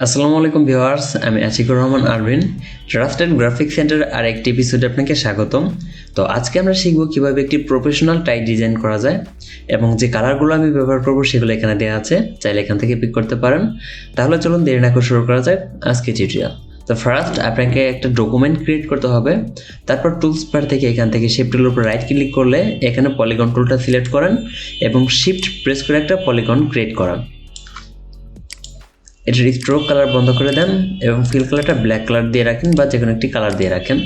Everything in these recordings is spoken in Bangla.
আসসালামু আলাইকুম ভিউয়ার্স, আমি Ashikur Rahman Arvin. Trusted graphic centre আর একটি এপিসোডে আপনাকে স্বাগতম। তো আজকে আমরা শিখব কিভাবে একটি প্রফেশনাল টাই ডিজাইন করা যায় এবং যে কালারগুলো আমি ব্যবহার করব সেগুলো এখানে দেওয়া আছে, চাইলে এখান থেকে পিক করতে পারেন। তাহলে চলুন দেরি না করে শুরু করা যাক আজকে টিউটোরিয়াল। তো ফার্স্ট আপনাকে একটা ডকুমেন্ট ক্রিয়েট করতে হবে। তারপর টুলস বার থেকে এখান থেকে শিফট টুলের উপর রাইট ক্লিক করলে এখানে পলিগন টুলটা সিলেক্ট করেন এবং শিফট প্রেস করে একটা পলিগন ক্রিয়েট করেন। এটার স্ট্রোক কালার বন্ধ করে দেন এবং ফিল কালারটা ব্ল্যাক কালার দিয়ে রাখেন বা যে কোনো একটি কালার দিয়ে রাখেন।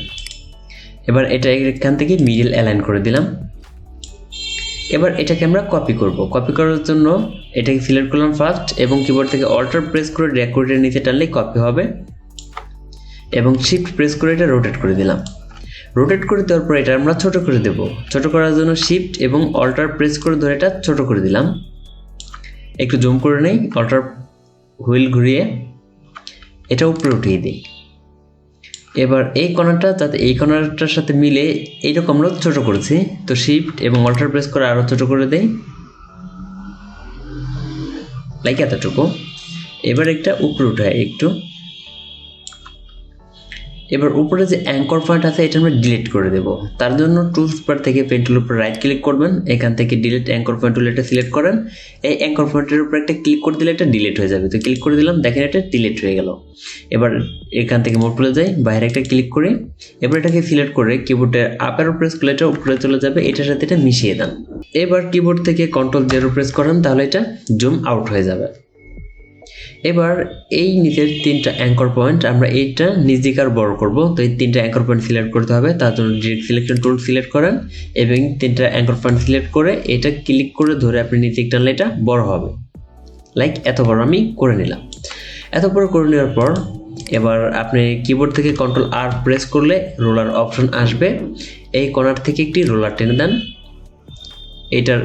এবার এটা এখান থেকে মিডল অ্যালাইন করে দিলাম। এবার এটাকে আমরা কপি করব। কপি করার জন্য এটাকে সিলেক্ট করলাম ফার্স্ট এবং কিবোর্ড থেকে অল্টার প্রেস করে ড্র্যাগ করে নিচে টানলেই কপি হবে এবং শিফট প্রেস করে এটা রোটেট করে দিলাম। রোটেট করে দেওয়ার পর এটা আমরা ছোট করে দেব। ছোট করার জন্য শিফট এবং অল্টার প্রেস করে ধরে এটা ছোট করে দিলাম। একটু জুম করে নেই, অল্টার হুইল ঘুরিয়ে এটা উপরে উঠিয়ে দিই। এবার এই কর্নারটা যাতে এই কর্নারটার সাথে মিলে এইরকম আমরা ছোট করেছি, তো শিফট এবং অল্টার প্রেস করে আরও ছোট করে দেই, লাইক এতটুকু। এবার একটা উপরে উঠায় একটু। এবার উপরে যে অ্যাঙ্কর পয়েন্ট আছে এটা আমরা ডিলিট করে দেব। তার জন্য টুলস বার থেকে পেন টুলের উপর রাইট ক্লিক করবেন, এখান থেকে ডিলিট অ্যাঙ্কর পয়েন্ট টুল এটা সিলেক্ট করেন। এই অ্যাঙ্কর পয়েন্টের উপর একটা ক্লিক করে দিলে এটা ডিলিট হয়ে যাবে। তো ক্লিক করে দিলাম, দেখেন এটা ডিলিট হয়ে গেল। এবার এখান থেকে মোড টুলে যাই, বাইরে একটা ক্লিক করি। এবার এটাকে সিলেক্ট করে কিবোর্ডের আপ অ্যারো প্রেস করলে এটা উপরে চলে যাবে, এটার সাথে এটা মিশিয়ে দেন। এবার কিবোর্ড থেকে Ctrl 0 প্রেস করেন, তাহলে এটা জুম আউট হয়ে যাবে। এবার এই নিচের তিনটা অ্যাঙ্কর পয়েন্ট আমরা এইটা নিচ দিকে আর বড় করব। তো এই তিনটা অ্যাঙ্কর পয়েন্ট সিলেক্ট করতে হবে, তার জন্য ডিরেক্ট সিলেকশন টুল সিলেক্ট করেন এবং তিনটা অ্যাঙ্কর পয়েন্ট সিলেক্ট করে এটা ক্লিক করে ধরে আপনি নিচে টানলে এটা বড় হবে, লাইক এত বড় আমি করে নিলাম। এত বড় করে নেওয়ার পর এবার আপনি কিবোর্ড থেকে Ctrl+R প্রেস করলে রোলার অপশন আসবে। এই কর্নার থেকে একটি রোলার টেনে দেন এটার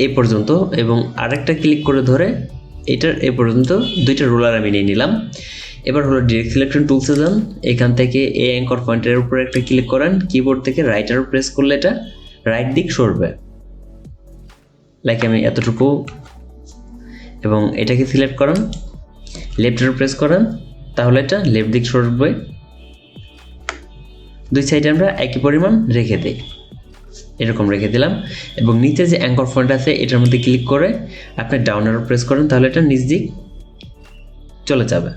এই পর্যন্ত এবং আরেকটা ক্লিক করে ধরে এটার এ পর্যন্ত দুইটা রোলার আমি নিয়ে নিলাম। এবার হলো ডিরেক্ট সিলেকশন টুলসে যান, এখান থেকে এই অ্যাঙ্কর পয়েন্টের উপরে একটা ক্লিক করেন, কিবোর্ড থেকে রাইট অ্যারো প্রেস করলে এটা রাইট দিক সরবে, লাইক আমি এতটুকু। এবং এটাকে সিলেক্ট করেন, লেফট অ্যারো প্রেস করেন, তাহলে এটা লেফট দিক সরবে। দুই সাইডে আমরা একই পরিমাণ রেখে দিই, এরকম রেখে দিলাম। এবং নিচে যে অ্যাঙ্কর পয়েন্ট আছে এটার মধ্যে ক্লিক করে আপনি ডাউন অ্যারো প্রেস করেন, তাহলে এটা নিচ দিক চলে যাবে।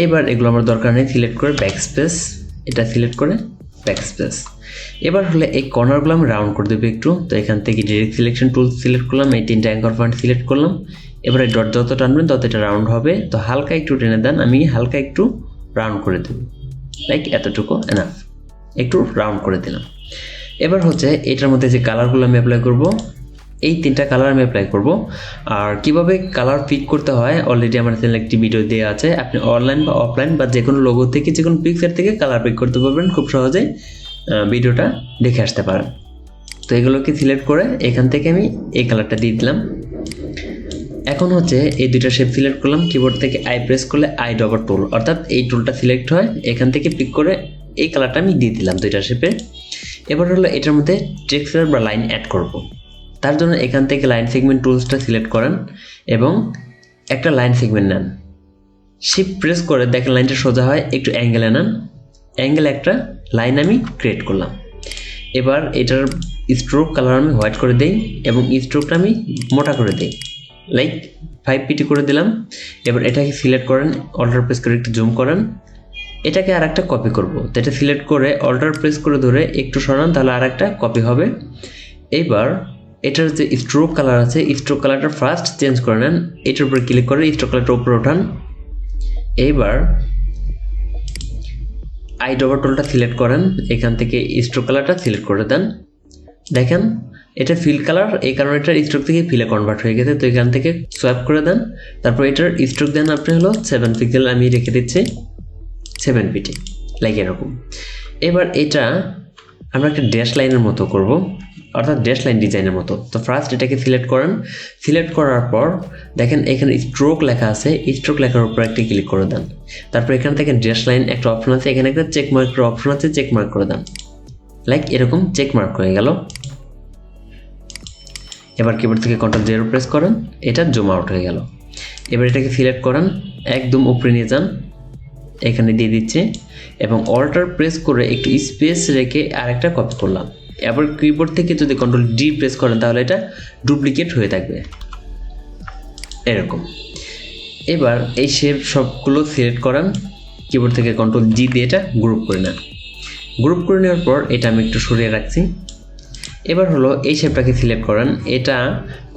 এবার এগুলো আমার দরকার নেই, সিলেক্ট করে ব্যাকস্পেস, এটা সিলেক্ট করে ব্যাকস্পেস। এবার হলে এই কর্নারগুলো আমি রাউন্ড করে দেবো একটু। তো এখান থেকে ডিরেক্ট সিলেকশন টুল সিলেক্ট করলাম, এই তিনটা অ্যাঙ্কর পয়েন্ট সিলেক্ট করলাম। এবার এই ডট যত টানবেন তত এটা রাউন্ড হবে। তো হালকা একটু টেনে দেন, আমি হালকা একটু রাউন্ড করে দেব, লাইক এতটুকু এনাফ, একটু রাউন্ড করে দিলাম। এবার হচ্ছে এটার মধ্যে যে কালারগুলো আমি অ্যাপ্লাই করব, এই তিনটা কালার আমি অ্যাপ্লাই করব। আর কিভাবে কালার পিক করতে হয় অলরেডি আমার চ্যানেলে একটি ভিডিও দেওয়া আছে, আপনি অনলাইন বা অফলাইন বা যে কোনো লোগো থেকে যে কোনো পিকচার থেকে কালার পিক করতে পারবেন খুব সহজেই, ভিডিওটা দেখে আসতে পারেন। তো এগুলোকে সিলেক্ট করে এখান থেকে আমি এই কালারটা দিয়ে দিলাম। এখন হচ্ছে এই দুইটা শেপ সিলেক্ট করলাম, কিবোর্ড থেকে আই প্রেস করলে আই ডবল টুল অর্থাৎ এই টুলটা সিলেক্ট হয়, এখান থেকে পিক করে এই কালারটা আমি দিয়ে দিলাম দুইটা শেপে। এবার হলো এটার মধ্যে টেক্সচার বা লাইন অ্যাড করব। তার জন্য এখান থেকে লাইন সেগমেন্ট টুলসটা সিলেক্ট করেন এবং একটা লাইন সেগমেন্ট নেন, শিফট প্রেস করে দেখেন লাইনটা সোজা হয়, একটু অ্যাঙ্গেলে নেন, অ্যাঙ্গেল একটা লাইন আমি ক্রিয়েট করলাম। এবার এটার স্ট্রোক কালার আমি হোয়াইট করে দিই এবং স্ট্রোকটা আমি মোটা করে দিই, লাইক 5 পিটি করে দিলাম। এবার এটাকে সিলেক্ট করেন, অল্টার প্রেস করে একটু জুম করেন, এটাকে আর একটা কপি করব। তো এটা সিলেক্ট করে অল্টার প্রেস করে ধরে একটু সরান, তাহলে আর একটা কপি হবে। এবার এটার যে স্ট্রোক কালার আছে স্ট্রোক কালারটা ফার্স্ট চেঞ্জ করে নেন, এটার উপরে ক্লিক করে স্ট্রোক কালারটা উপরে ওঠান। এইবার আই ডবল টুলটা সিলেক্ট করেন, এখান থেকে স্ট্রোক কালারটা সিলেক্ট করে দেন। দেখেন এটা ফিল কালার, এই কারণে এটার স্ট্রোক থেকে ফিলে কনভার্ট হয়ে গেছে। তো এখান থেকে সোয়াইপ করে দেন, তারপর এটার স্ট্রোক দেন আপনি হলো 7 পিক্সেল, আমি রেখে দিচ্ছি 7 পিটি, লাইক এরকম। এবার এটা আমরা একটা ড্যাশ লাইনের মতো করব, অর্থাৎ ড্যাশ লাইন ডিজাইনের মতো। তো ফার্স্ট এটাকে সিলেক্ট করেন, সিলেক্ট করার পর দেখেন এখানে স্ট্রোক লেখা আছে, স্ট্রোক লেখার উপর একটা ক্লিক করে দেন। তারপর এখান থেকে ড্যাশ লাইন একটা অপশন আছে, এখানে একটা চেক মার্কের অপশন আছে, চেক মার্ক করে দেন, লাইক এরকম চেক মার্ক হয়ে গেল। এবার কিবোর্ড থেকে Ctrl 0 প্রেস করেন, এটা জুম আউট হয়ে গেল। এবার এটাকে সিলেক্ট করেন, একদম উপরে নিয়ে যান, এখানে দিয়ে দিচ্ছি এবং অল্টার প্রেস করে একটু স্পেস রেখে আরেকটা কপি করলাম। এবার কিবোর্ড থেকে যদি Ctrl D প্রেস করেন তাহলে এটা ডুপ্লিকেট হয়ে থাকবে এরকম। এবার এই শেপ সবগুলো সিলেক্ট করেন, কিবোর্ড থেকে Ctrl G দিয়ে এটা গ্রুপ করে নেন। গ্রুপ করে নেওয়ার পর এটা আমি একটু সরিয়ে রাখছি। এবার হলো এই শেপটাকে সিলেক্ট করেন, এটা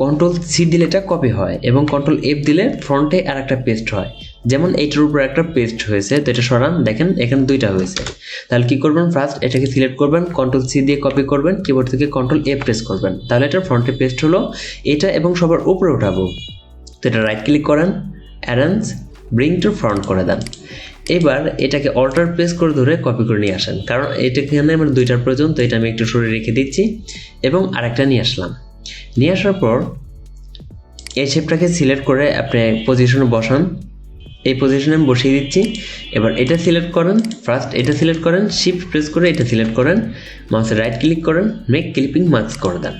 Ctrl C দিলে এটা কপি হয় এবং Ctrl F দিলে ফ্রন্টে আর একটা পেস্ট হয়। যেমন এইটার উপর একটা পেস্ট হয়েছে, তো এটা সরান, দেখেন এখানে দুইটা হয়েছে। তাহলে কি করবেন, ফার্স্ট এটাকে সিলেক্ট করবেন, Ctrl C দিয়ে কপি করবেন, কিবোর্ড থেকে Ctrl F প্রেস করবেন, তাহলে এটা ফ্রন্টে পেস্ট হলো। এটা এবং সবার উপরে উঠাবো, তো এটা রাইট ক্লিক করেন, অ্যারেঞ্জ, ব্রিং টু ফ্রন্ট করে দেন। এবার এটাকে অল্টার প্রেস করে ধরে কপি করে নিয়ে আসেন, কারণ এটাখানে আমার দুইটার প্রয়োজন, তো এটা আমি একটু সরিয়ে রেখে দিচ্ছি এবং আরেকটা নিয়ে আসলাম। নিয়ে আসার পর এই শেপটাকে সিলেক্ট করে আপনি পজিশনে বসান, এই পজিশনে আমি বসিয়ে দিচ্ছি। এবার এটা সিলেক্ট করেন, ফার্স্ট এটা সিলেক্ট করেন, শিফট প্রেস করে এটা সিলেক্ট করেন, মাউসে রাইট ক্লিক করেন, মেক ক্লিপিং মাস্ক করে দেন।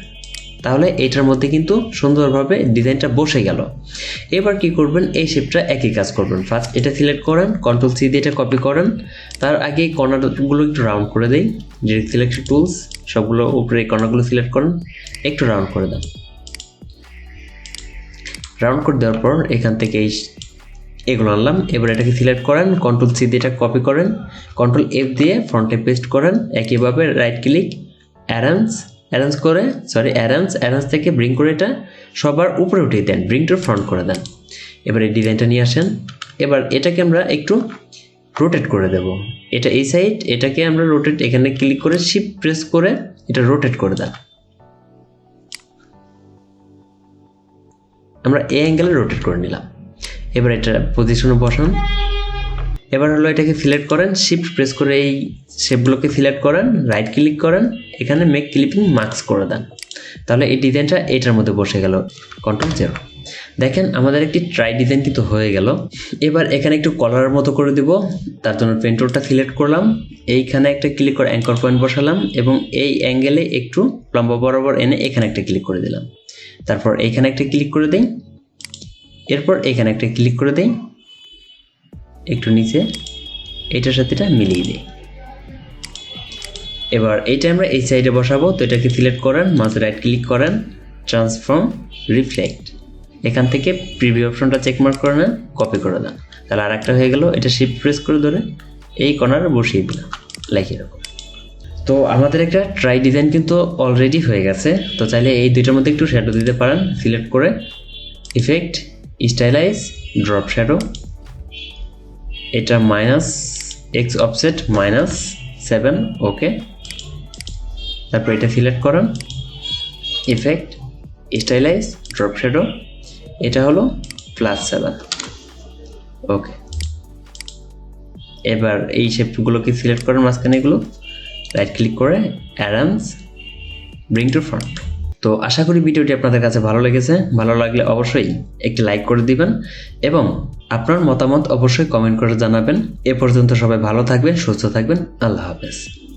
তাহলে এটার মধ্যে কিন্তু সুন্দরভাবে ডিজাইনটা বসে গেল। এবার কি করবেন, এই শেপটা একই কাজ করবেন, ফার্স্ট এটা সিলেক্ট করেন, Ctrl C দিয়ে এটা কপি করেন, তার আগে কর্নারগুলো একটু রাউন্ড করে দেই, ডিরেক্ট সিলেকশন টুলস সবগুলো উপরে কর্নারগুলো সিলেক্ট করেন, একটু রাউন্ড করে দেন। রাউন্ড করে দেওয়ার পর এখান থেকে এগুলো আনলাম। এবার এটাকে সিলেক্ট করেন, Ctrl C দিয়ে এটা কপি করেন, Ctrl F দিয়ে ফ্রন্টে পেস্ট করেন, একইভাবে রাইট ক্লিক, অ্যারেঞ্জ করে অ্যারেঞ্জ থেকে ব্রিং করে এটা সবার উপরে উঠিয়ে দেন, ব্রিং টু ফ্রন্ট করে দেন। এবার এই ডিজাইনটা নিয়ে আসেন। এবার এটাকে আমরা একটু রোটেট করে দেব, এটা এই সাইড, এটাকে আমরা রোটেট, এখানে ক্লিক করে শিফট প্রেস করে এটা রোটেট করে দেন। আমরা এই অ্যাঙ্গেলে রোটেট করে নিলাম। এবার এটা পজিশনে বসান। এবার হলো এটাকে সিলেক্ট করেন, শিফট প্রেস করে এই শেপগুলোকে সিলেক্ট করেন, রাইট ক্লিক করেন, এখানে মেক ক্লিপিং মাস্ক করে দেন। তাহলে এই ডিজাইনটা এটার মধ্যে বসে গেল। Ctrl 0, দেখেন আমাদের একটি ট্রাই ডিজাইন কিন্তু হয়ে গেল। এবার এখানে একটু কলারের মতো করে দিব, তার জন্য পেন টুলটা সিলেক্ট করলাম, এইখানে একটা ক্লিক করে অ্যাঙ্কর পয়েন্ট বসালাম এবং এই অ্যাঙ্গেলে একটু লম্বা বরাবর এনে এখানে একটা ক্লিক করে দিলাম। তারপর এইখানে একটা ক্লিক করে দিই, এরপর এখানে একটা ক্লিক করে দিই, একটু নিচে এটার সাথে এটা মিলিয়ে দিই। এবার এইটা আমরা এই সাইডে বসাবো, তো এটাকে সিলেক্ট করেন, মাউসে রাইট ক্লিক করেন, ট্রান্সফর্ম, রিফ্লেক্ট, এখান থেকে প্রিভিউ অপশনটা চেক মার্ক করে নেন, কপি করে দেন। তাহলে আর একটা হয়ে গেল, এটা শিফট প্রেস করে ধরে এই কর্নারে বসিয়ে দিলাম, লাইক এরকম। তো আমাদের একটা ট্রাই ডিজাইন কিন্তু অলরেডি হয়ে গেছে। তো চাইলে এই দুইটার মধ্যে একটু শ্যাডো দিতে পারেন, সিলেক্ট করে ইফেক্ট, স্টাইলাইজ, ড্রপ শ্যাডো, এটা -x অফসেট -7, ওকে। তারপর এটা সিলেক্ট করেন, ইফেক্ট, স্টাইলাইজ, ড্রপ শ্যাডো, এটা হলো +7, ওকে। এবার এই শেপগুলোকে সিলেক্ট করেন, মাঝখানে এগুলো রাইট ক্লিক করে অ্যারেঞ্জ, ব্রিং টু ফ্রন্ট। তো আশা করি ভিডিওটি আপনাদের কাছে ভালো লেগেছে। ভালো লাগলে অবশ্যই একটি লাইক করে দিবেন এবং আপনার মতামত অবশ্যই কমেন্ট করে জানাবেন। এ পর্যন্ত সবাই ভালো থাকবেন, সুস্থ থাকবেন, আল্লাহ হাফেজ।